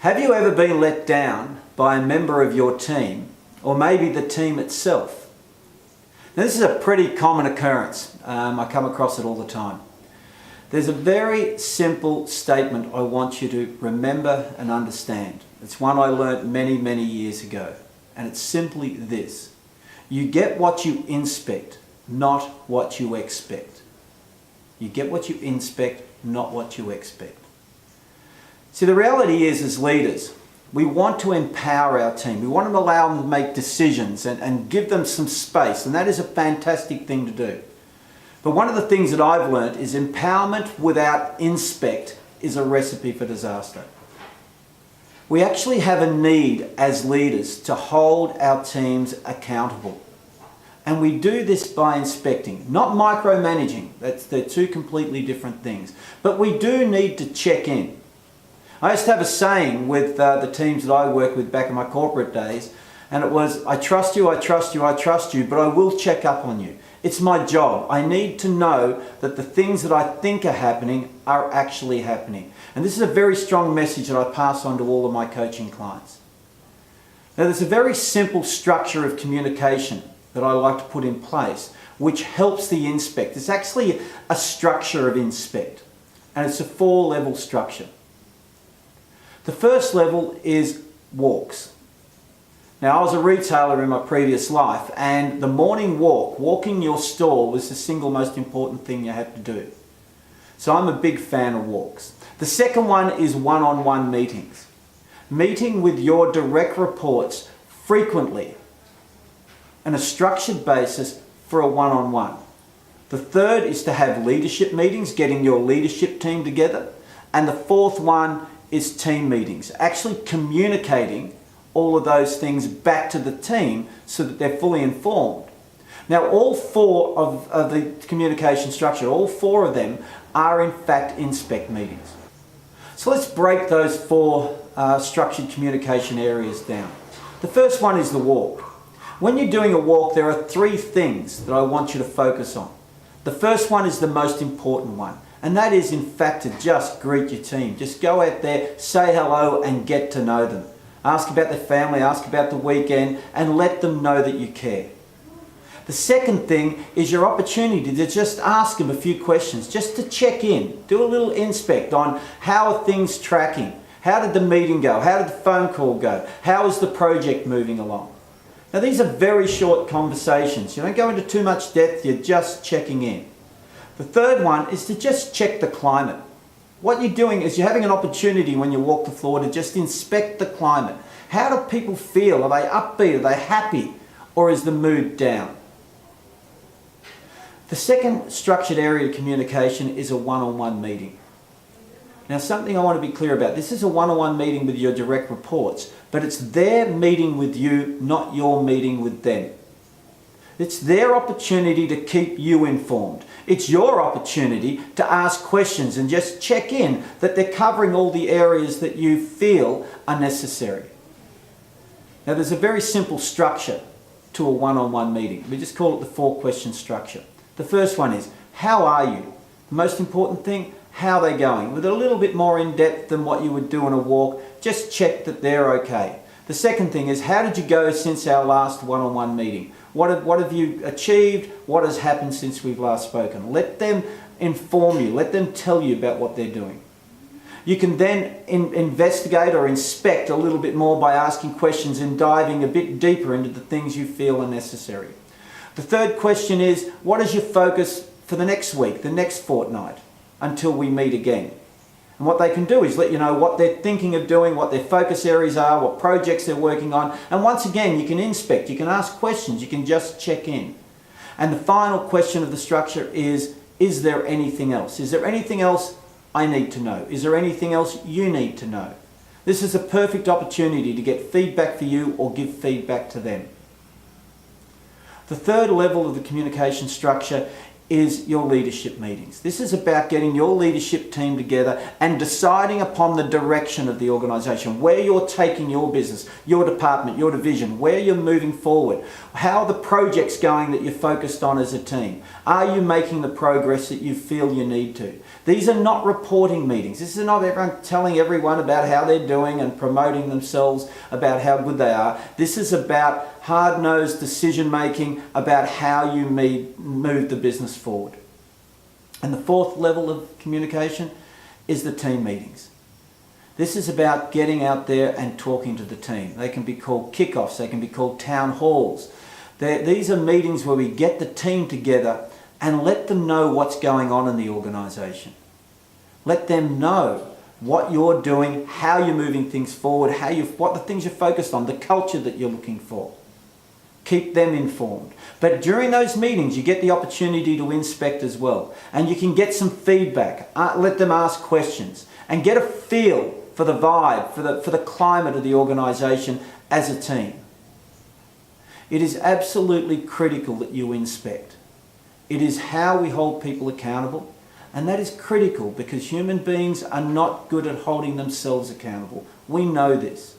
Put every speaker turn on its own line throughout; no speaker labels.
Have you ever been let down by a member of your team, or maybe the team itself? Now, this is a pretty common occurrence. I come across it all the time. There's a very simple statement I want you to remember and understand. It's one I learnt many, many years ago, and it's simply this: you get what you inspect, not what you expect. You get what you inspect, not what you expect. See, the reality is, as leaders, we want to empower our team. We want to allow them to make decisions and give them some space, and that is a fantastic thing to do. But one of the things that I've learned is empowerment without inspect is a recipe for disaster. We actually have a need as leaders to hold our teams accountable. And we do this by inspecting, not micromanaging. They're two completely different things. But we do need to check in. I used to have a saying with the teams that I worked with back in my corporate days, and it was, I trust you, I trust you, I trust you, but I will check up on you. It's my job. I need to know that the things that I think are happening are actually happening. And this is a very strong message that I pass on to all of my coaching clients. Now, there's a very simple structure of communication that I like to put in place, which helps the inspect. It's actually a structure of inspect, and it's a 4-level structure. The first level is walks. Now, I was a retailer in my previous life, and the morning walk, walking your store, was the single most important thing you had to do. So I'm a big fan of walks. The second one is one-on-one meetings. Meeting with your direct reports frequently on a structured basis for a one-on-one. The third is to have leadership meetings, getting your leadership team together. And the fourth one is team meetings, actually communicating all of those things back to the team so that they're fully informed. Now, all 4 of the communication structure, all 4 of them are in fact inspect meetings. So let's break those 4 structured communication areas down. The first one is the walk. When you're doing a walk, there are 3 things that I want you to focus on. The first one is the most important one, and that is, in fact, to just greet your team. Just go out there, say hello, and get to know them. Ask about their family, ask about the weekend, and let them know that you care. The second thing is your opportunity to just ask them a few questions, just to check in. Do a little inspect on how are things tracking. How did the meeting go? How did the phone call go? How is the project moving along? Now, these are very short conversations. You don't go into too much depth, you're just checking in. The third one is to just check the climate. What you're doing is you're having an opportunity when you walk the floor to just inspect the climate. How do people feel? Are they upbeat? Are they happy? Or is the mood down? The second structured area of communication is a one-on-one meeting. Now, something I want to be clear about. This is a one-on-one meeting with your direct reports, but it's their meeting with you, not your meeting with them. It's their opportunity to keep you informed. It's your opportunity to ask questions and just check in that they're covering all the areas that you feel are necessary. Now, there's a very simple structure to a one-on-one meeting. We just call it the 4-question structure. The first one is, how are you? The most important thing, how are they going? With a little bit more in depth than what you would do on a walk, just check that they're okay. The second thing is, how did you go since our last one-on-one meeting? What have you achieved? What has happened since we've last spoken? Let them inform you. Let them tell you about what they're doing. You can then investigate or inspect a little bit more by asking questions and diving a bit deeper into the things you feel are necessary. The third question is, what is your focus for the next week, the next fortnight, until we meet again? And what they can do is let you know what they're thinking of doing, what their focus areas are, what projects they're working on. And once again, you can inspect, you can ask questions, you can just check in. And the final question of the structure is there anything else? Is there anything else I need to know? Is there anything else you need to know? This is a perfect opportunity to get feedback for you or give feedback to them. The third level of the communication structure is your leadership meetings. This is about getting your leadership team together and deciding upon the direction of the organisation, where you're taking your business, your department, your division, where you're moving forward, how are the projects going that you're focused on as a team. Are you making the progress that you feel you need to? These are not reporting meetings. This is not everyone telling everyone about how they're doing and promoting themselves about how good they are. This is about hard-nosed decision making about how you move the business forward. And the fourth level of communication is the team meetings. This is about getting out there and talking to the team. They can be called kickoffs, they can be called town halls. These are meetings where we get the team together and let them know what's going on in the organisation. Let them know what you're doing, how you're moving things forward, what the things you're focused on, the culture that you're looking for. Keep them informed. But during those meetings, you get the opportunity to inspect as well. And you can get some feedback. Let them ask questions and get a feel for the vibe, for the climate of the organisation as a team. It is absolutely critical that you inspect. It is how we hold people accountable, and that is critical because human beings are not good at holding themselves accountable. We know this.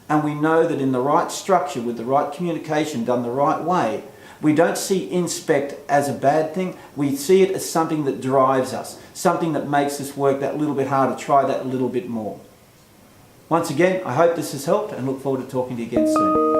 And we know that in the right structure, with the right communication done the right way, we don't see inspect as a bad thing. We see it as something that drives us, something that makes us work that little bit harder, try that a little bit more. Once again, I hope this has helped and look forward to talking to you again soon.